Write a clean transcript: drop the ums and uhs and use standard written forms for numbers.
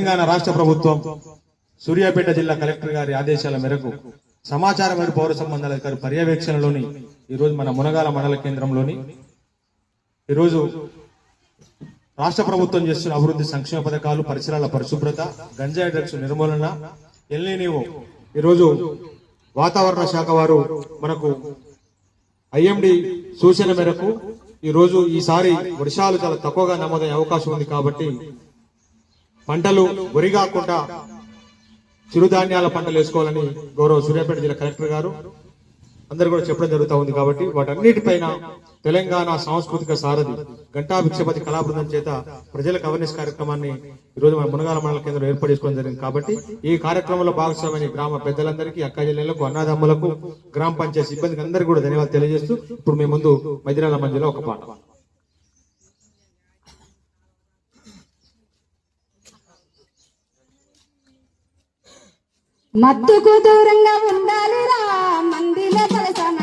తెలంగాణ రాష్ట్ర ప్రభుత్వం సూర్యాపేట జిల్లా కలెక్టర్ గారి ఆదేశాల మేరకు సమాచార మరియు పౌర సంబంధాల అధికారి పర్యవేక్షణలోని ఈరోజు మన మునగాల మండల కేంద్రంలోని ఈరోజు రాష్ట్ర ప్రభుత్వం చేస్తున్న అభివృద్ధి సంక్షేమ పథకాలు, పరిసరాల పరిశుభ్రత, గంజాయి డ్రగ్స్ నిర్మూలన, ఎల్నినివో ఈరోజు వాతావరణ శాఖ వారు మనకు ఐఎండి సూచన మేరకు ఈసారి వర్షాలు చాలా తక్కువగా నమోదయ్యే అవకాశం ఉంది కాబట్టి పంటలు వరి కాకుండా చిరుధాన్యాల పంటలు వేసుకోవాలని గౌరవ సూర్యాపేట జిల్లా కలెక్టర్ గారు అందరూ కూడా చెప్పడం జరుగుతూ ఉంది. కాబట్టి వాటన్నిటిపైన తెలంగాణ సాంస్కృతిక సారథి ఘంటాభిక్షపతి కళాబృందం చేత ప్రజలకు అవేర్నెస్ కార్యక్రమాన్ని ఈరోజు మన మునగాల మండల కేంద్రం ఏర్పాటు చేసుకోవడం జరిగింది. కాబట్టి ఈ కార్యక్రమంలో భాగస్వామైన గ్రామ పెద్దలందరికీ, అక్క జిల్లాలకు, అన్నదమ్ములకు, గ్రామ పంచాయతీ సిబ్బందికి అందరికీ కూడా ధన్యవాదాలు తెలియజేస్తూ ఇప్పుడు మీ ముందు మదిరాల మధ్యలో ఒక పాట. మత్తుకు దూరంగా ఉండాలిరా మందిలో తలసన